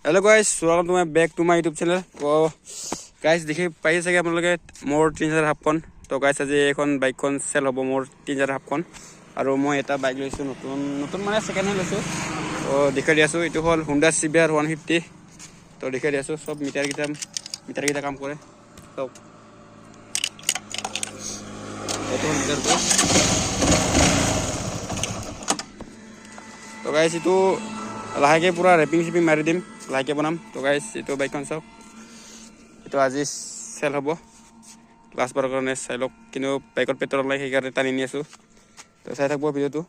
Hello guys, welcome to my back to my YouTube channel. तो guys देखि पाइছে চাগে আপোনালোকে মোৰ 3000 হাফখন। তো গাইস আজি এখন বাইকখন সেল হ'ব মোৰ 3000 হাফখন আৰু মই এটা বাইক লৈছো নতুন মানে সেকেন্ড হ্যান্ড লৈছো। তো দেখাই দি আছো, এটো হল Honda CBR 150। তো দেখাই দি আছো, সব মিটাৰ কাম কৰে সব। এটো হল মিটাৰটো। তো গাইস এটো লাহেকে পুৰা ৰেপিং শিপিং মাৰি দিম, লাহেকে বনাম। তো গাইস এটো বাইকখন চাওক, এটো আজি সেল হ'ব। ক্লাছ বাৰৰ কাৰণে চাই লওক, কিন্তু বাইকত পেট্ৰল নাই সেইকাৰণে টানি নি আছো। তো চাই থাকব ভিডিঅ'টো।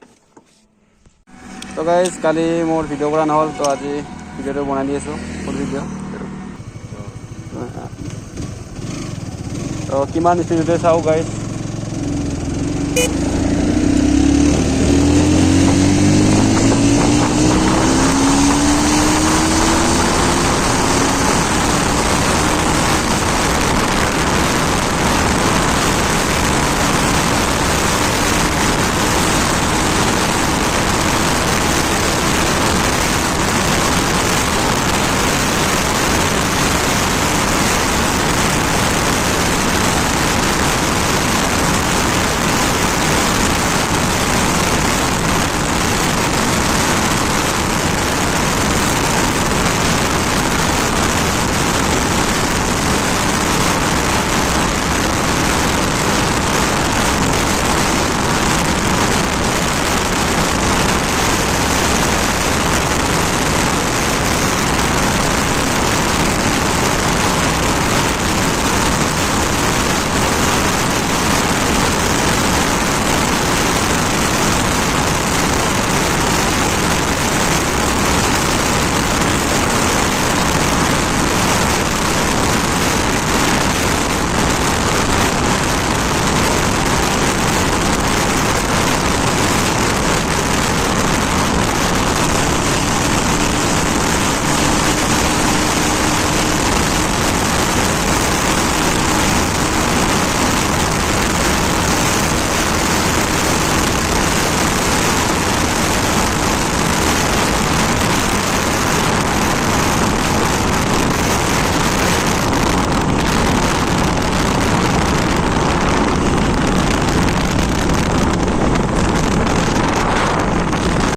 তো গাইস কালি মোৰ ভিডিঅ' কৰা নহ'ল, তো আজি ভিডিঅ'টো বনাই দি আছো, ফুল ভিডিঅ'। তো কিমান স্পীডতে চাও গাইস।